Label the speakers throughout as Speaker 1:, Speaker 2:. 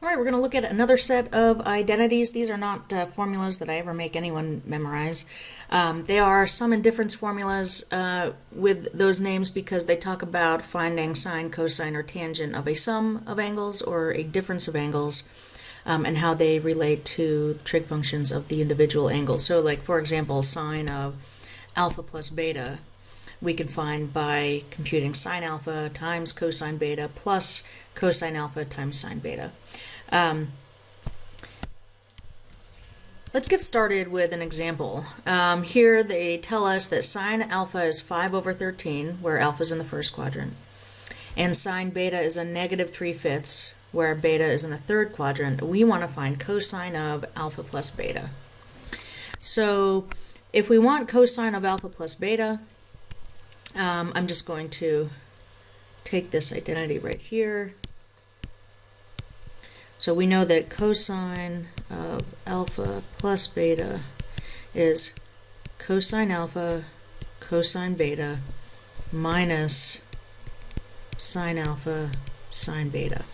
Speaker 1: All right, we're going to look at another set of identities. These are not formulas that I ever make anyone memorize. They are sum and difference formulas with those names because they talk about finding sine, cosine, or tangent of a sum of angles or a difference of angles and how they relate to trig functions of the individual angles. So like, for example, sine of alpha plus beta we can find by computing sine alpha times cosine beta plus cosine alpha times sine beta. Let's get started with an example. Here they tell us that sine alpha is 5 over 13, where alpha is in the first quadrant, and sine beta is a negative 3/5, where beta is in the third quadrant. We want to find cosine of alpha plus beta. So if we want cosine of alpha plus beta, I'm just going to take this identity right here. So we know that cosine of alpha plus beta is cosine alpha cosine beta minus sine alpha sine beta.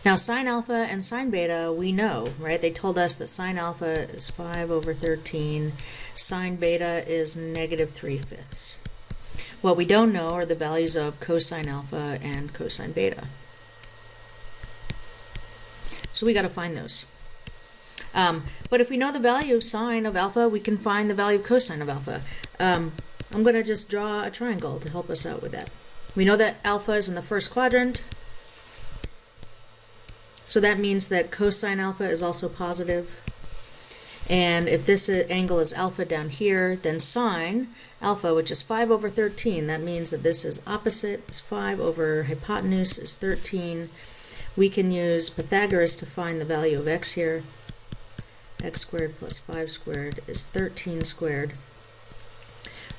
Speaker 1: Now sine alpha and sine beta we know, right? They told us that sine alpha is 5 over 13, sine beta is negative 3/5. What we don't know are the values of cosine alpha and cosine beta. So we got to find those. But if we know the value of sine of alpha, we can find the value of cosine of alpha. I'm going to just draw a triangle to help us out with that. We know that alpha is in the first quadrant, so that means that cosine alpha is also positive. And if this angle is alpha down here, then sine alpha, which is 5 over 13, that means that this is opposite, is 5 over hypotenuse is 13. We can use Pythagoras to find the value of x here. X squared plus 5 squared is 13 squared.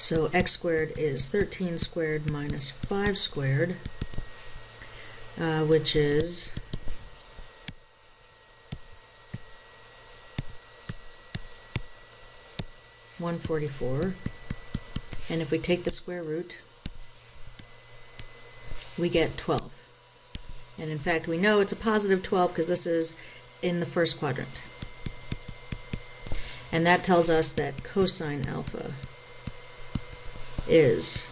Speaker 1: So x squared is 13 squared minus 5 squared, which is 144. And if we take the square root, we get 12. And in fact, we know it's a positive 12 because this is in the first quadrant. And that tells us that cosine alpha is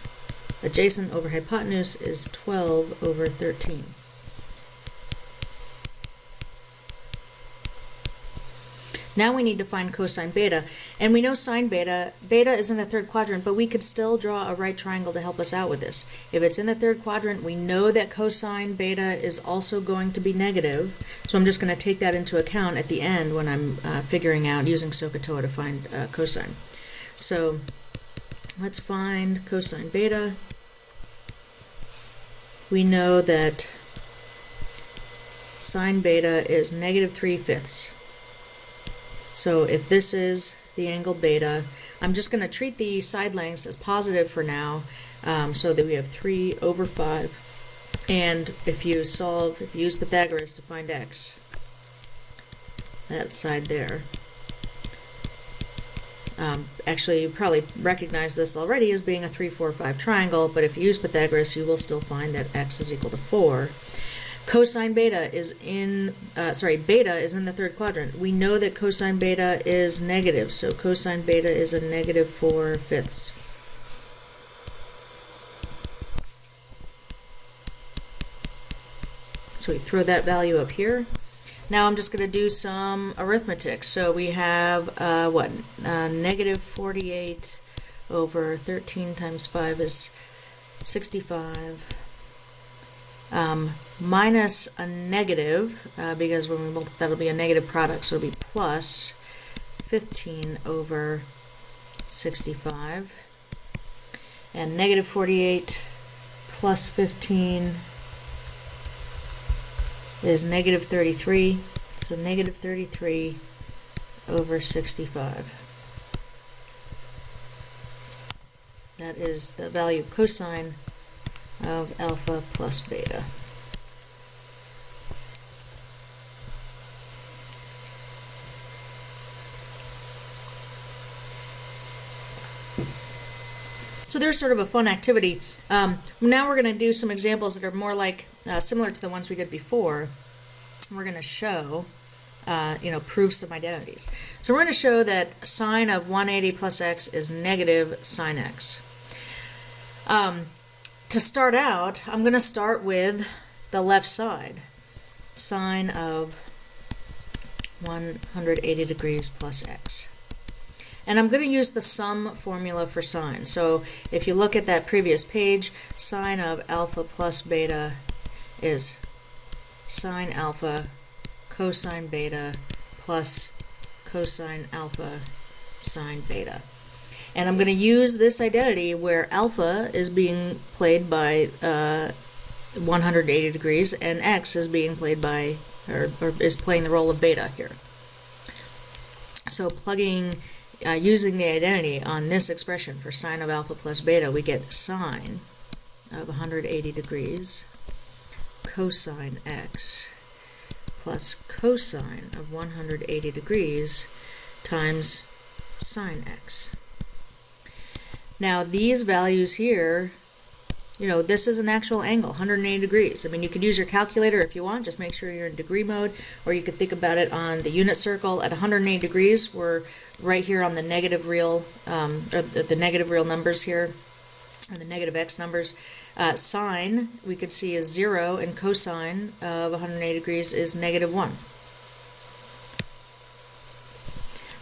Speaker 1: adjacent over hypotenuse is 12 over 13. Now we need to find cosine beta, and we know sine beta, beta is in the third quadrant, but we could still draw a right triangle to help us out with this. If it's in the third quadrant, we know that cosine beta is also going to be negative, so I'm just going to take that into account at the end when I'm figuring out using SOHCAHTOA to find cosine. So let's find cosine beta. We know that sine beta is negative 3/5. So if this is the angle beta, I'm just going to treat the side lengths as positive for now, so that we have 3 over 5. And if you use Pythagoras to find x, that side there. Actually, you probably recognize this already as being a 3, 4, 5 triangle, but if you use Pythagoras, you will still find that x is equal to 4. Cosine beta is in, beta is in the third quadrant. We know that cosine beta is negative, so cosine beta is a negative 4/5. So we throw that value up here. Now I'm just going to do some arithmetic. So we have, negative 48 over 13 times 5 is 65. Minus a negative, because when we multiply, that'll be a negative product, so it'll be plus 15 over 65. And negative 48 plus 15 is negative 33, so negative 33 over 65. That is the value of cosine of alpha plus beta. So there's sort of a fun activity. Now we're going to do some examples that are more like similar to the ones we did before. we're going to show, prove some identities. So we're going to show that sine of 180 plus x is negative sine x. To start out, I'm going to start with the left side. Sine of 180 degrees plus x. And I'm going to use the sum formula for sine. So if you look at that previous page, sine of alpha plus beta is sine alpha cosine beta plus cosine alpha sine beta. And I'm going to use this identity where alpha is being played by 180 degrees and x is being played by, or is playing the role of beta here. So using the identity on this expression for sine of alpha plus beta, we get sine of 180 degrees cosine x plus cosine of 180 degrees times sine x. Now these values here, this is an actual angle, 180 degrees. I mean, you could use your calculator if you want, just make sure you're in degree mode, or you could think about it on the unit circle. At 180 degrees, we're right here on the negative real, or the negative real numbers here, or the negative x numbers. Sine, we could see, is 0, and cosine of 180 degrees is negative 1.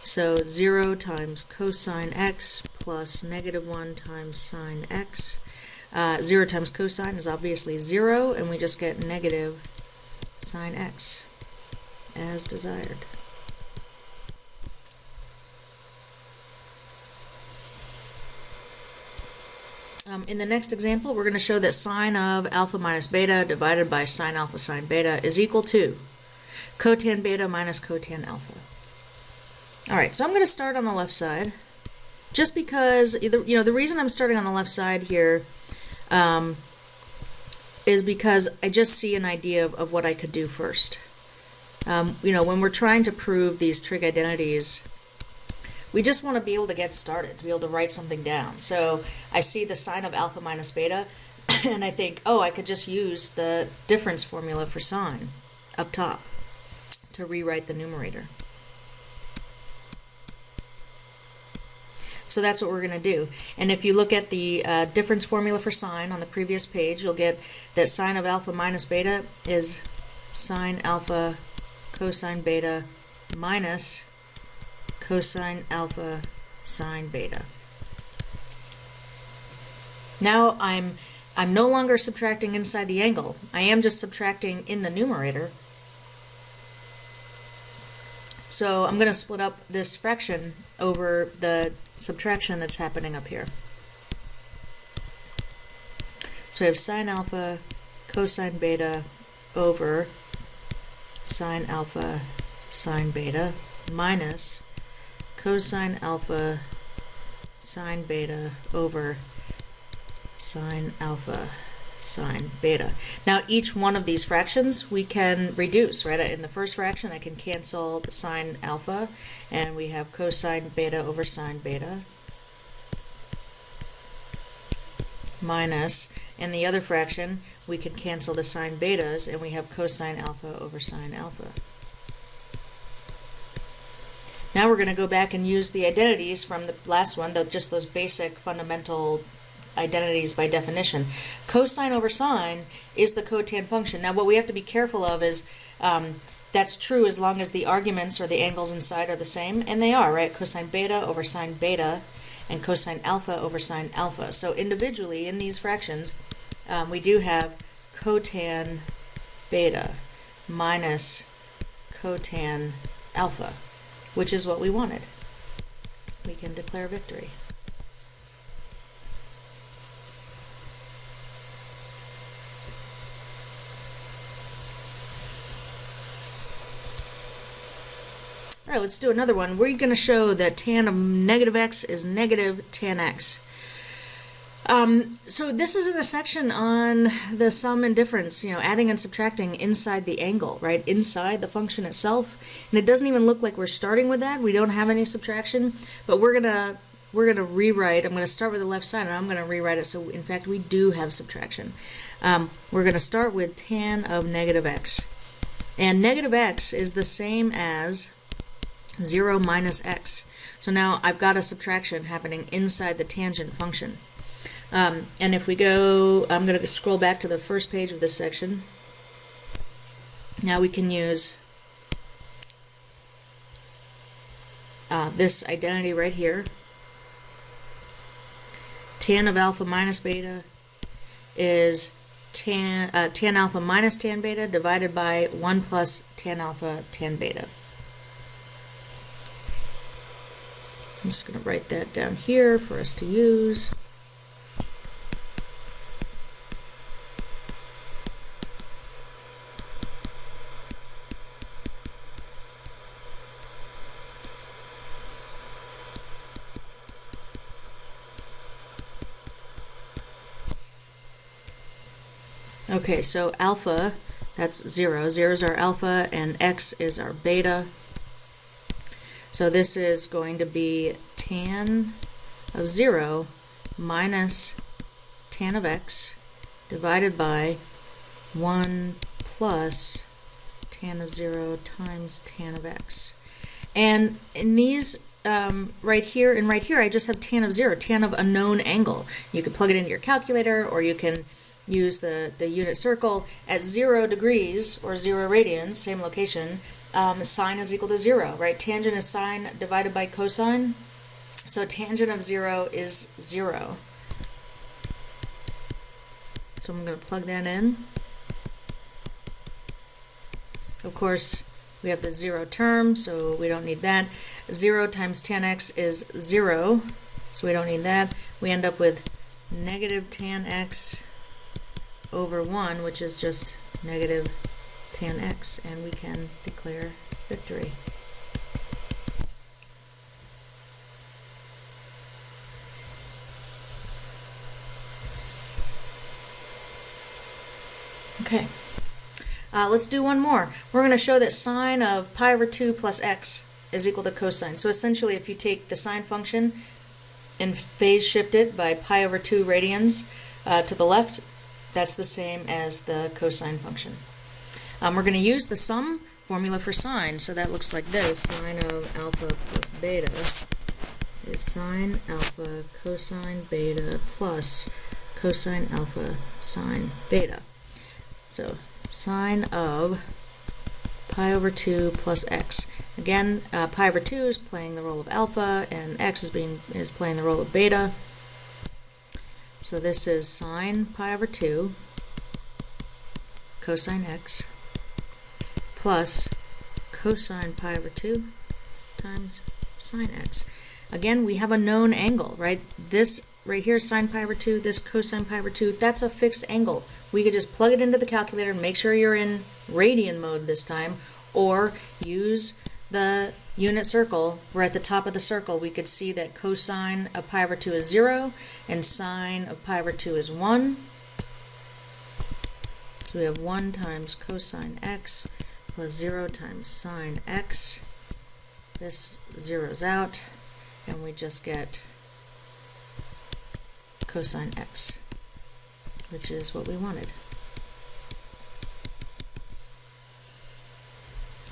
Speaker 1: So 0 times cosine x plus negative 1 times sine x. 0 times cosine is obviously 0, and we just get negative sine x as desired. In the next example, we're going to show that sine of alpha minus beta divided by sine alpha sine beta is equal to cotan beta minus cotan alpha. Alright, so I'm going to start on the left side, just because, the reason I'm starting on the left side here is because I just see an idea of what I could do first. When we're trying to prove these trig identities, we just want to be able to get started, to be able to write something down. So I see the sine of alpha minus beta, and I think, I could just use the difference formula for sine up top to rewrite the numerator. So that's what we're going to do. And if you look at the difference formula for sine on the previous page, you'll get that sine of alpha minus beta is sine alpha cosine beta minus cosine alpha sine beta. Now I'm no longer subtracting inside the angle. I am just subtracting in the numerator. So I'm going to split up this fraction over the subtraction that's happening up here. So I have sine alpha cosine beta over sine alpha sine beta minus cosine alpha sine beta over sine alpha sine beta. Now each one of these fractions we can reduce, right? In the first fraction I can cancel the sine alpha, and we have cosine beta over sine beta minus, in the other fraction we can cancel the sine betas, and we have cosine alpha over sine alpha. Now we're going to go back and use the identities from the last one, just those basic fundamental identities by definition. Cosine over sine is the cotan function. Now what we have to be careful of is that's true as long as the arguments or the angles inside are the same, and they are, right? Cosine beta over sine beta and cosine alpha over sine alpha. So individually in these fractions we do have cotan beta minus cotan alpha, which is what we wanted. We can declare victory. All right, let's do another one. We're going to show that tan of negative x is negative tan x. So this is in a section on the sum and difference, adding and subtracting inside the angle, right, inside the function itself. And it doesn't even look like we're starting with that. We don't have any subtraction, but we're gonna rewrite. I'm gonna start with the left side, and I'm gonna rewrite it so in fact we do have subtraction. We're gonna start with tan of negative x. And negative x is the same as 0 minus x. So now I've got a subtraction happening inside the tangent function. And if we go, I'm going to scroll back to the first page of this section. Now we can use this identity right here. Tan of alpha minus beta is tan alpha minus tan beta divided by 1 plus tan alpha tan beta. I'm just going to write that down here for us to use. Okay, so alpha, that's 0. 0 is our alpha, and x is our beta. So this is going to be tan of 0 minus tan of x divided by 1 plus tan of 0 times tan of x. And in these right here, I just have tan of 0, tan of a known angle. You can plug it into your calculator, or you can use the unit circle at 0 degrees or 0 radians, same location. Sine is equal to 0, right? Tangent is sine divided by cosine. So tangent of 0 is 0. So I'm going to plug that in. Of course, we have the 0 term, so we don't need that. 0 times tan x is 0, so we don't need that. We end up with negative tan x over 1, which is just negative tan x, and we can declare victory. Okay, let's do one more. We're going to show that sine of pi over 2 plus x is equal to cosine. So essentially, if you take the sine function and phase shift it by pi over 2 radians to the left, that's the same as the cosine function. We're going to use the sum formula for sine, so that looks like this. Sine of alpha plus beta is sine alpha cosine beta plus cosine alpha sine beta. So sine of pi over 2 plus x. Again, pi over 2 is playing the role of alpha, and x is playing the role of beta. So this is sine pi over 2 cosine x plus cosine pi over 2 times sine x. Again, we have a known angle, right? This right here, sine pi over 2, this cosine pi over 2, that's a fixed angle. We could just plug it into the calculator and make sure you're in radian mode this time, or use the unit circle. We're at the top of the circle. We could see that cosine of pi over 2 is 0 and sine of pi over 2 is 1. So we have 1 times cosine x plus 0 times sine x. This zeroes out, and we just get cosine x, which is what we wanted.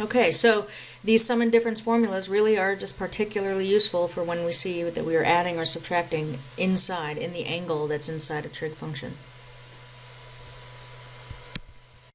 Speaker 1: Okay, so these sum and difference formulas really are just particularly useful for when we see that we are adding or subtracting inside, in the angle that's inside a trig function.